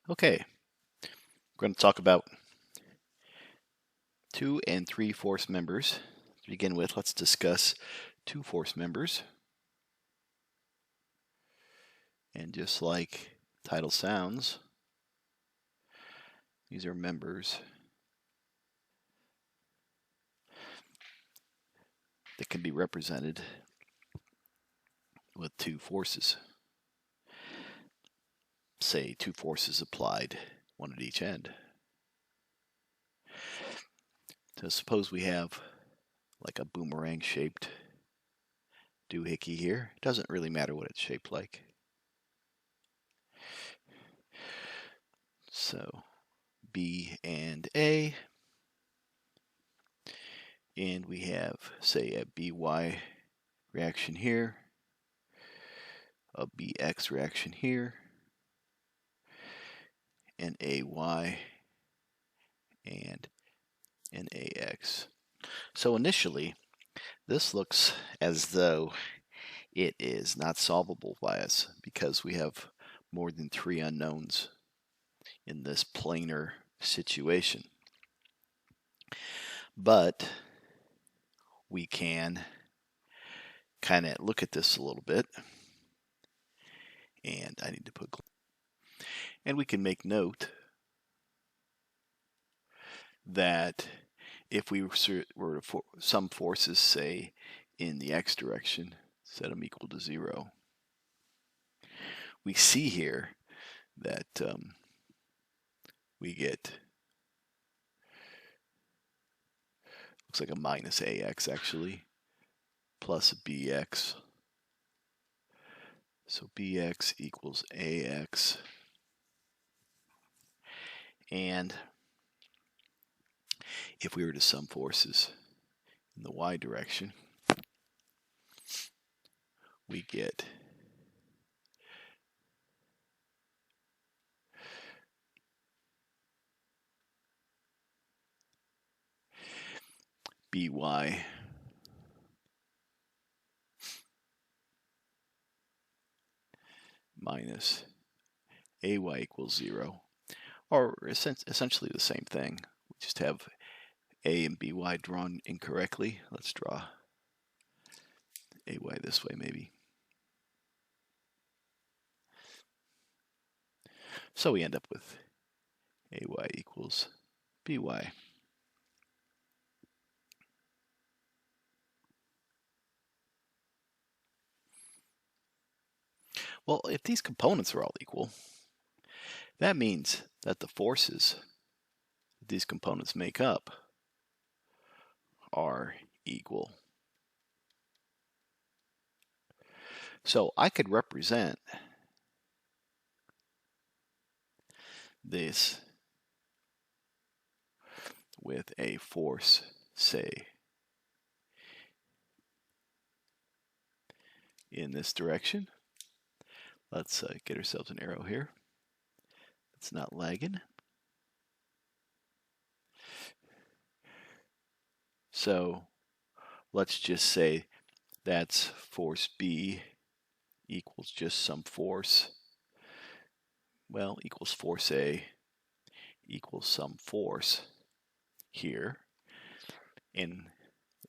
Okay, we're going to talk about 2 and 3 force members. To begin with, let's discuss 2 force members. And just like title sounds, these are members that can be represented with 2 forces. Say 2 forces applied, one at each end. So suppose we have like a boomerang shaped doohickey here. It doesn't really matter what it's shaped like. So B and A, and we have, say, a BY reaction here, a BX reaction here, an AY, and an AX. So initially, this looks as though it is not solvable by us because we have more than 3 unknowns in this planar situation. But we can kind of look at this a little bit, and I need to put, and we can make note that if we were to sum forces, say, in the x direction, set them equal to 0, we see here that we get, looks like a minus ax actually, plus a bx. So bx equals ax. And if we were to sum forces in the y direction, we get by minus ay equals 0, or essentially the same thing. We just have a and by drawn incorrectly. Let's draw ay this way maybe. So we end up with ay equals by. Well, if these components are all equal, that means that the forces that these components make up are equal. So I could represent this with a force, say, in this direction. Let's get ourselves an arrow here. It's not lagging. So let's just say that's force B equals just some force. Well, equals force A equals some force here. And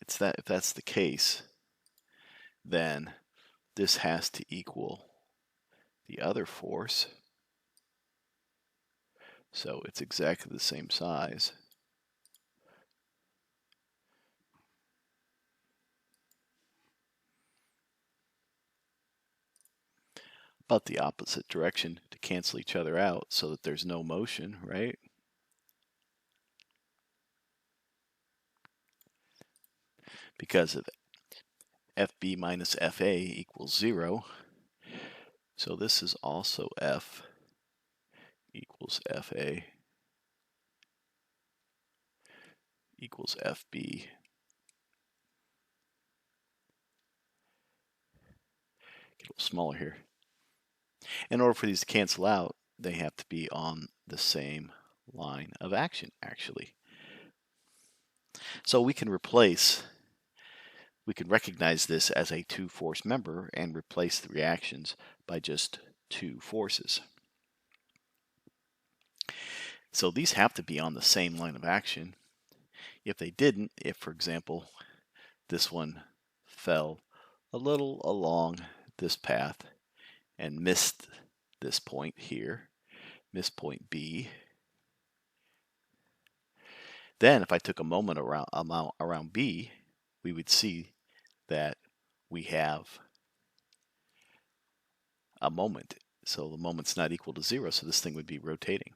it's that, if that's the case, then this has to equal the other force. So it's exactly the same size. But the opposite direction to cancel each other out so that there's no motion, right? Because of FB minus FA equals 0. So this is also F equals FA equals FB. Get a little smaller here. In order for these to cancel out, they have to be on the same line of action, actually. So we can recognize this as a 2-force member and replace the reactions by just 2 forces. So these have to be on the same line of action. If they didn't, if, for example, this one fell a little along this path and missed this point here, missed point B, then if I took a moment around B, we would see that we have a moment. So the moment's not equal to 0, so this thing would be rotating.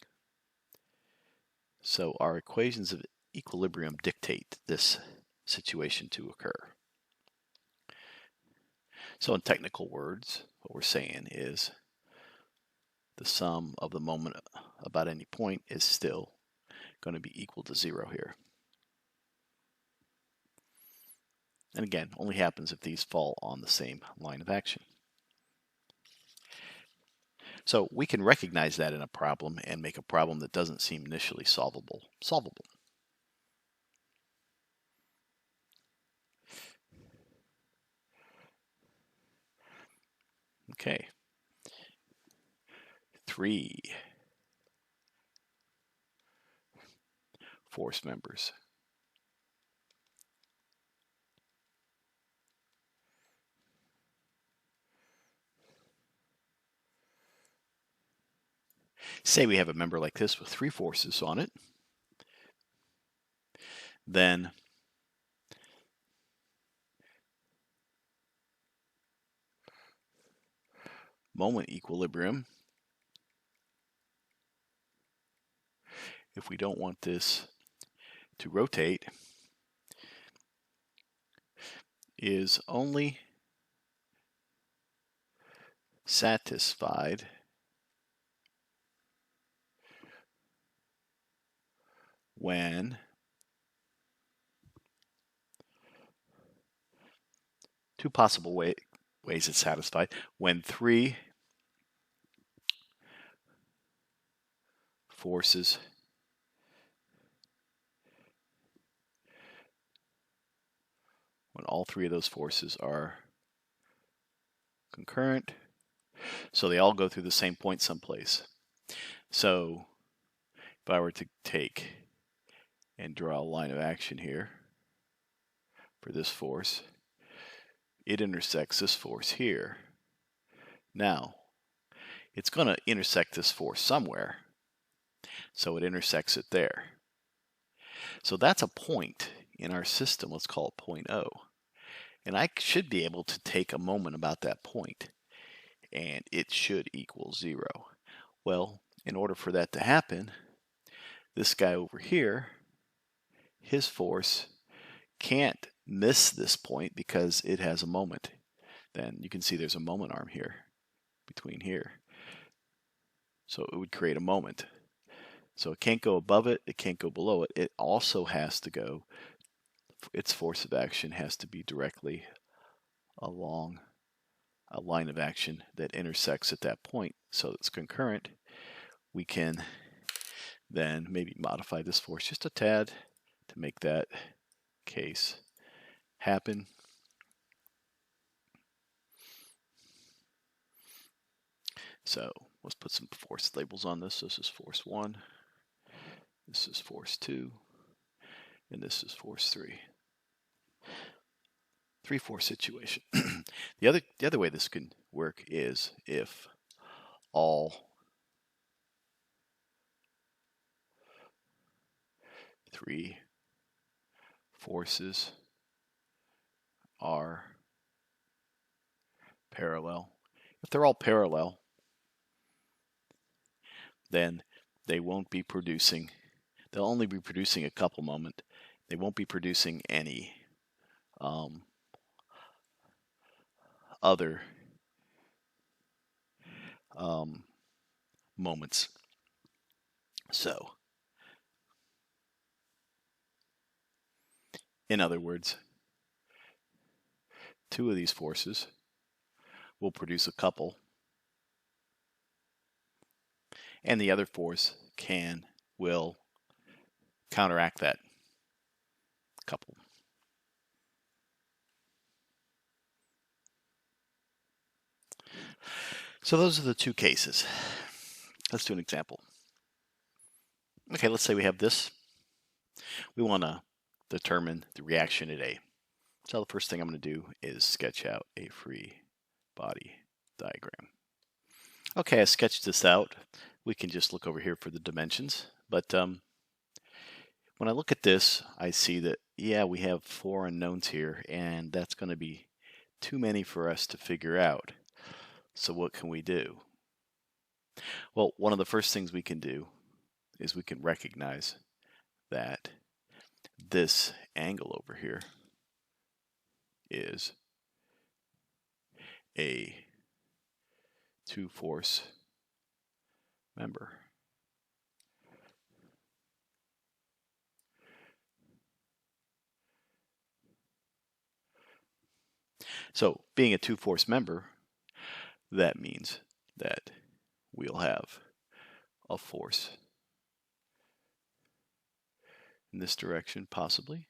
So our equations of equilibrium dictate this situation to occur. So in technical words, what we're saying is the sum of the moment about any point is still going to be equal to 0 here. And again, only happens if these fall on the same line of action. So we can recognize that in a problem and make a problem that doesn't seem initially solvable. Okay. 3 force members. Say we have a member like this with 3 forces on it. Then moment equilibrium, if we don't want this to rotate, is only satisfied when two possible ways it's satisfied when 3 forces when all 3 of those forces are concurrent, so they all go through the same point someplace. So if I were to take and draw a line of action here for this force, it intersects this force here. Now, it's going to intersect this force somewhere, so it intersects it there. So that's a point in our system. Let's call it point O. And I should be able to take a moment about that point, and it should equal 0. Well, in order for that to happen, this guy over here, his force can't miss this point because it has a moment. Then you can see there's a moment arm here between here. So it would create a moment. So it can't go above it, it can't go below it. It also has to go, its force of action has to be directly along a line of action that intersects at that point. So it's concurrent. We can then maybe modify this force just a tad to make that case happen. So let's put some force labels on this. This is force 1, this is force 2, and this is force 3. 3-force situation. The other way this can work is if all 3 forces are parallel. If they're all parallel, then they won't be producing, they'll only be producing a couple moment. They won't be producing any other moments. So, in other words, 2 of these forces will produce a couple, and the other force will counteract that couple. So those are the 2 cases. Let's do an example. Okay, let's say we have this. We want to determine the reaction at A. So the first thing I'm going to do is sketch out a free body diagram. Okay, I sketched this out. We can just look over here for the dimensions. But when I look at this, I see that, yeah, we have 4 unknowns here, and that's going to be too many for us to figure out. So what can we do? Well, one of the first things we can do is we can recognize that this angle over here is a 2-force member. So being a 2-force member, that means that we'll have a force in this direction possibly.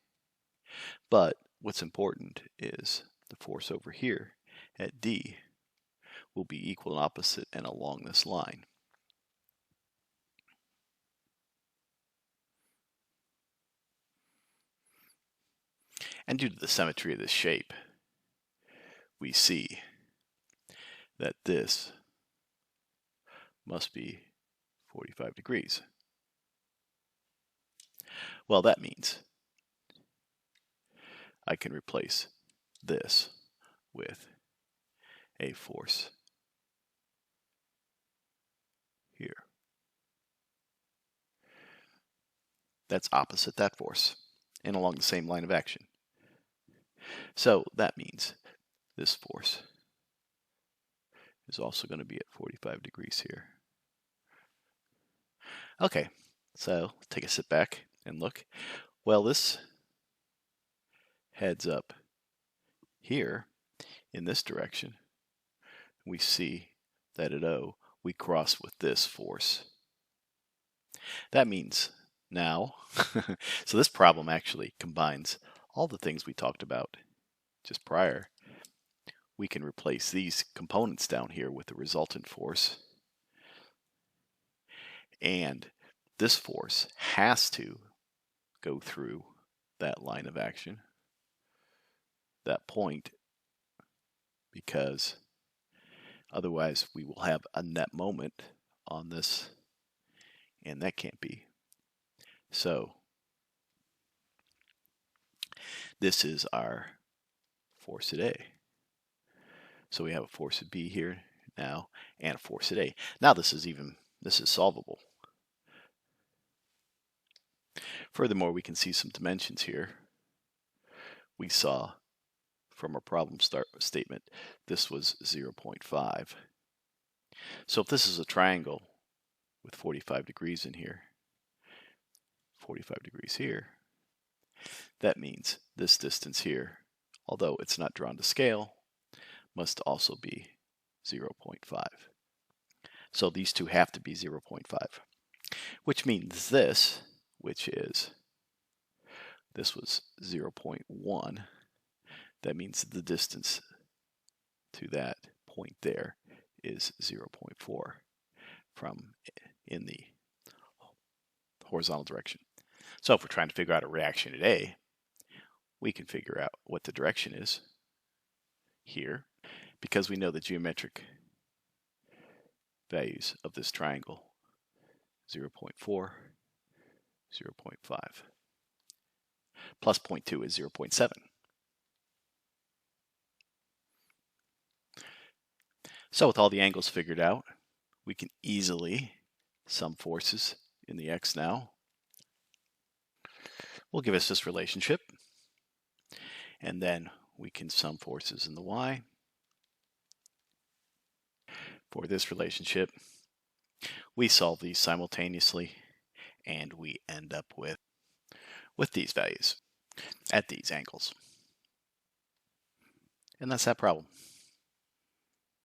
But what's important is the force over here at D will be equal and opposite and along this line. And due to the symmetry of this shape, we see that this must be 45 degrees. Well, that means I can replace this with a force here. That's opposite that force and along the same line of action. So that means this force is also going to be at 45 degrees here. Okay, so take a sit back and look. Well, this heads up here in this direction. We see that at O, we cross with this force. That means now, so this problem actually combines all the things we talked about just prior. We can replace these components down here with the resultant force. And this force has to go through that line of action, that point, because otherwise we will have a net moment on this, and that can't be. So this is our force at A. So we have a force at B here now and a force at A. Now this is solvable. Furthermore, we can see some dimensions here. We saw from our problem statement this was 0.5. So if this is a triangle with 45 degrees in here, 45 degrees here, that means this distance here, although it's not drawn to scale, must also be 0.5. So these two have to be 0.5, which means this was 0.1. That means the distance to that point there is 0.4 from in the horizontal direction. So if we're trying to figure out a reaction at A, we can figure out what the direction is here because we know the geometric values of this triangle, 0.4, 0.5, plus 0.2 is 0.7. So with all the angles figured out, we can easily sum forces in the X now. Will give us this relationship. And then we can sum forces in the Y. For this relationship, we solve these simultaneously, and we end up with these values at these angles. And that's that problem.